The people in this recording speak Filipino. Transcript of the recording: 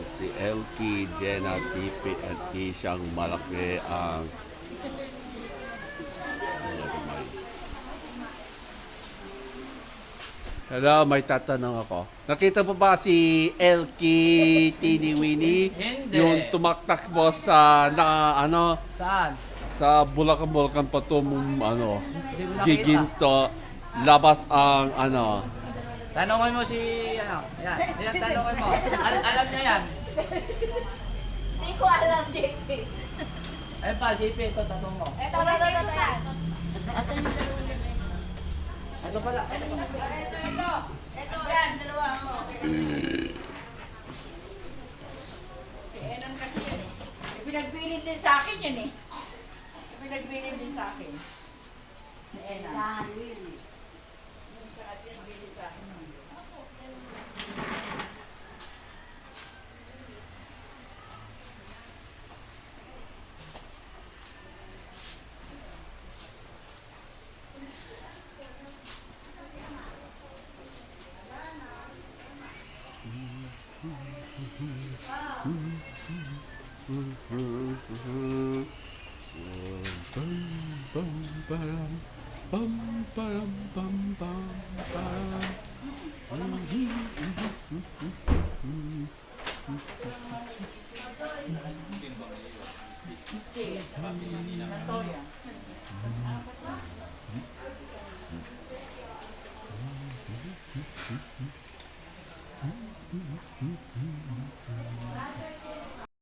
si Elkie, Jenna, Tipi, at Isyang malaki ang Hello, may tatanong ako. Nakita mo ba si Elkie Teeny Weeny? Hindi. Yung tumaktakbo sa Saan? sa Bulacan patumong Hindi ko nakita. giginto, labas ang Tanongin mo si, yan, tanongin mo. Alam niya yan. Hindi ko alam, JP. Ayun pa, JP, ito, tanong mo. Ito yan. Ito pala. Enan kasi yan eh. Pinagbilin din sa akin yan eh. Pinagbilin din sa akin. Si Enan. Pinagbilin sa akin. Natoya.